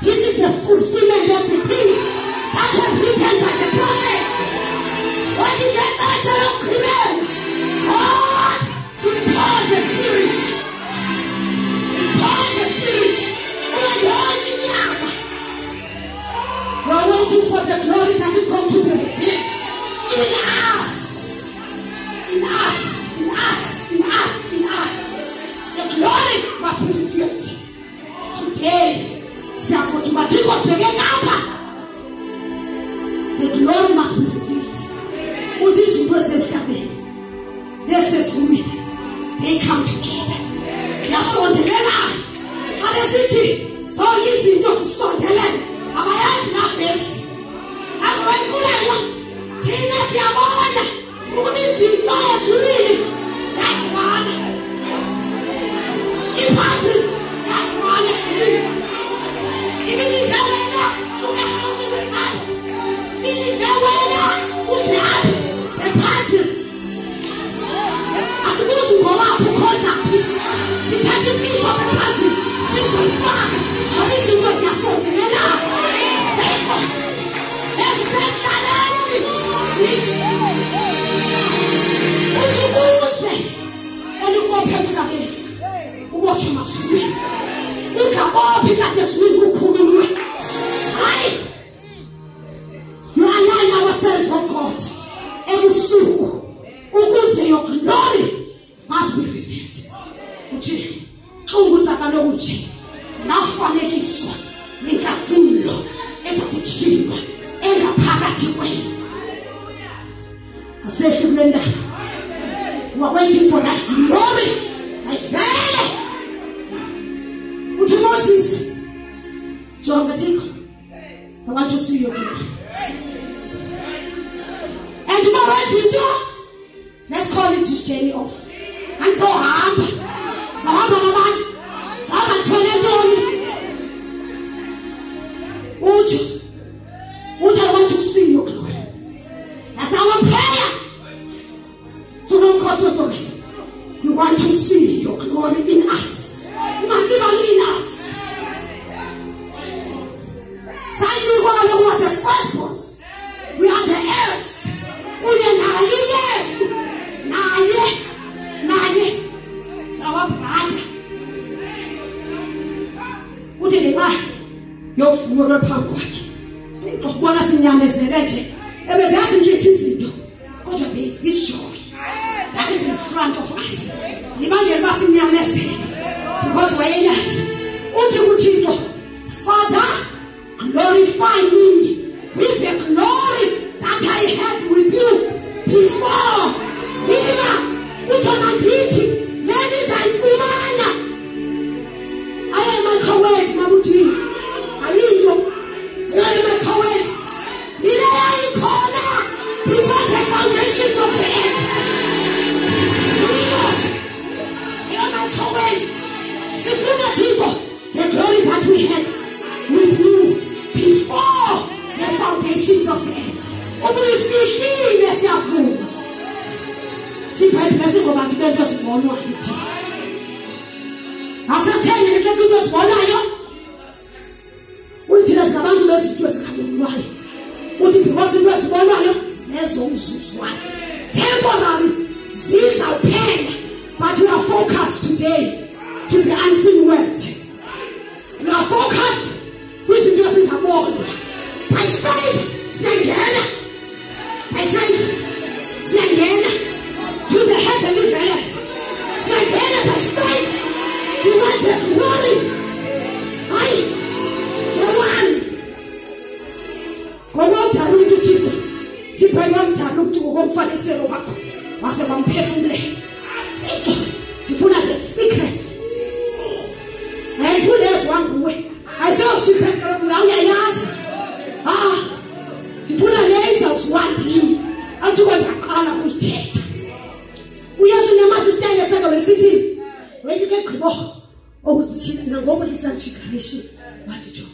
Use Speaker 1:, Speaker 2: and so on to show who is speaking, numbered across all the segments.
Speaker 1: This is the fulfillment of the things that was written by the prophet. What is the nature of creation? God to pour the Spirit. Pour the Spirit. We are holding now. We are waiting for the glory that is going to be revealed in us. In us. In us. In us. In us. The glory must be revealed. Today. The glory must be revealed. What is the person coming? Let's assume it. They come together. They are so together. And the city. So this is just so together. And my eyes laughing. I'm going to let you. Tina, your mother. Who is the joyous really? That's one. Impossible. That's one. Even if I went up, so I have to be mad. Even if I went up, who's that? The person. I'm supposed to go out to contact people. See, touching me of the person. See, some fuck. But this is what you're so together. Take it. Let's break that enemy. Please. What you going to say? And you go back to the game. Watch my screen. Look at all people that just will go cool. You align ourselves, oh God. And so, your glory must be revealed. Uchi, chunguzakalo uchi. Sinafanekiswa. Nikazimlo. Ezakuchilwa. Engaphakathi kwenu. I said to Brenda, you are waiting for that glory. I fell. To Moses, John Batiko, I want to see your glory. And tomorrow, if you do, let's call it this journey off. And so hard. So hard on a man. So hard on 20. Would I want to see your glory? That's our prayer. So don't cause your promise. We want to see your glory in us. You must live in us. Sadly, we are the firstborns. We are the heirs. We are Naye. It's our brother. What did they buy? Your food or pumpkin. Think of one as in Yameserete. And was asking you to God of this joy that is in front of us. Imagine us in Yameserete. Because we're in us. Father, glorify me with the glory that I had with you before. Ladies and women, I am a coward, Mabuti. I need you. I am a coward. In a corner before the foundations of the earth. I am a coward. The glory that we had with you before the foundations of the earth. Temporary, these are pain, but you are focused today to the unseen world. You are focused, which doesn't have all. By faith, Zengena. By faith, Zengena. To the heavenly realms. Zengena by faith. You want the glory. The one. Go on to look to people. People want to look to go for the sale of work. Was a one carefully. To pull out the secrets. And put this one away. I saw a secret of Lanayas. To put a laser of one team. And to what I call a dead. We have to never stand as a city. Where to get cloth. Oh, was it in a woman? It's a secretion. What to do?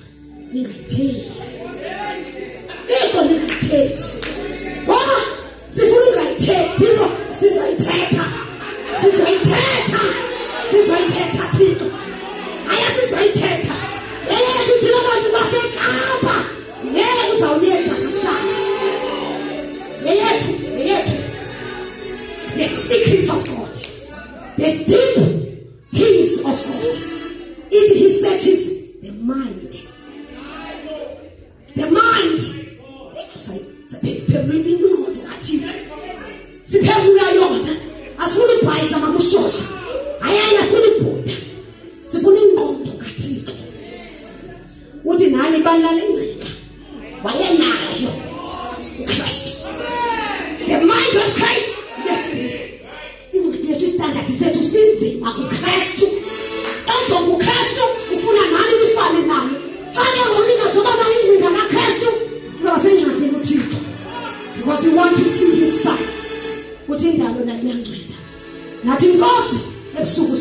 Speaker 1: Negate. Take on negate. What? See who I take. This is my take. sizoyithetha Thixo. Aya sizoyithetha. Yethu thina bantu baseKapa. Ngeke uzawuyenza namhlanje. Yethu. The secrets of God. The deep things of God. He searches the mind. The mind. Siphefumula yona asifuna ubhayisa makusosha ayaya asifuna ibhuda sifuna ingqondo kaThixo uthi nani balala ingcika wayenayo uKristu the mind of Christ ingciki yethu standard sethu sinzima kuKristu kanjalo kuKristu ufuna nani lifane nani xa ke ngonika zoba na ingcika kaKristu ngoba sengcikini uThixo because we want to see his son uthi indalo la iyangcwela nathi inkosi ebusuku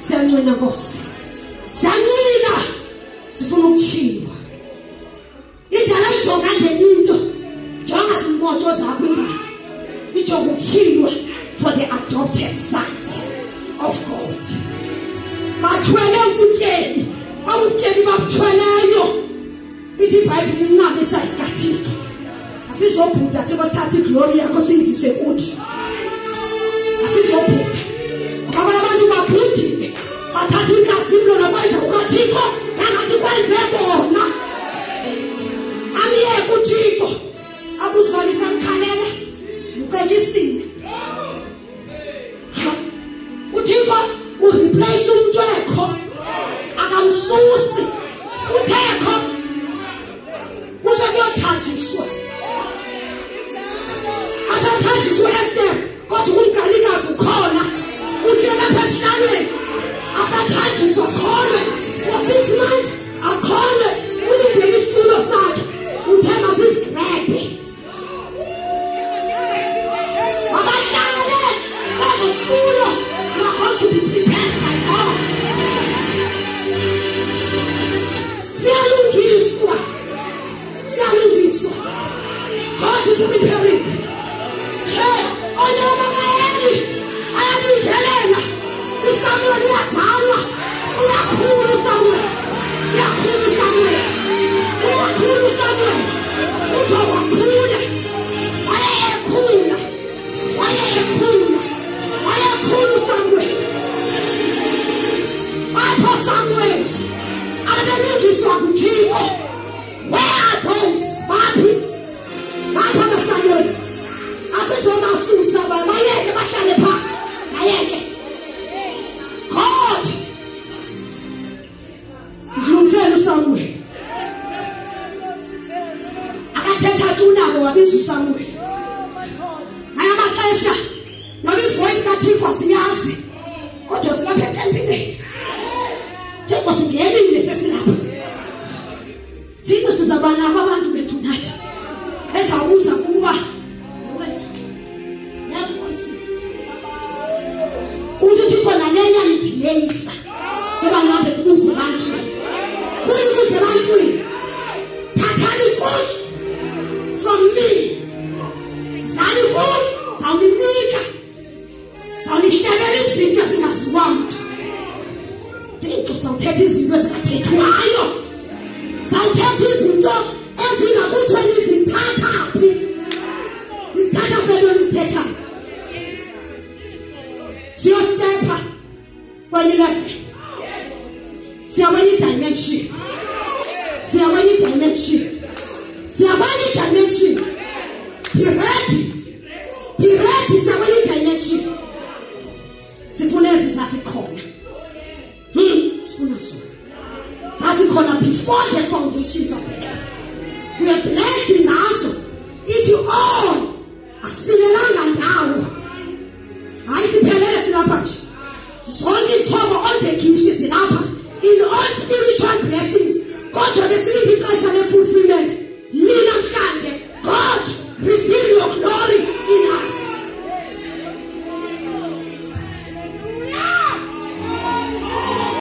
Speaker 1: siyancwela Nkosi siyancina sifuna ukuchiwa indala ijonga ngelinto jonga izimoto zakho indala ijonga ukuchilwa for the adopted sons of God bathwele umfutsheni abutsheni babuthweleyo ithi iBhayibheli incamisa ikaThixo asizobhuda njengoba sithatha iglory yakho siyizise kuthi asizobhuda ngoba abantu babhudile bathatha igazi lona kwenza ukaThixo nangathi kwenze bona amiye kuThixo abuzalisa mkhalela ucekisile uThixo ureplace umntwekho akamsusi uthekho kuzokuyothanjiswa asathanjiswa Esther kodwa umkalikazi ukhona udlela phesilalweni asathanjiswa khona for 6 months akhona ulindele isitulo sakhe uthema zisigrebe abahlale bazositulo are going to be prepared by God siyalungiswa God is preparing Onyama kaeli ayabingelela uSamuel uyazalwa uyakhulu Samuel uzowakhula wayekhulu Samuel apho Samuel abengiswa kuThixo where are those babi lapha Samuel asizona susa bayeke bahlale pha ayeke God uzilungisela uSamuel akathetha tunabo wabiza uSamuel ayamaxesha noma ivoice kaThixo siyazi kodwa silapha etempileni Thixo singenile sesilapha Thixo sizabana abantu bethu nathi ezawuza kuba uthi Thixo nalena ndiyeyisa ngoba ngabe kubuza abantu futhi kubuza abantu thathani kum from me zali kum zawunika zawunihlebela izinto ezingaziwa mntu Thixo sawuthetha izinto ezingathethwayo sawuthetha izinto ezingakuthweni zithathaphi izithatha phela izithetha siyostepa kwenye level siyakwenye dimension be ready siyakwenye dimension sifuna ezi zasikhona sifuna sona zasikhona before the foundations of the earth we are blessed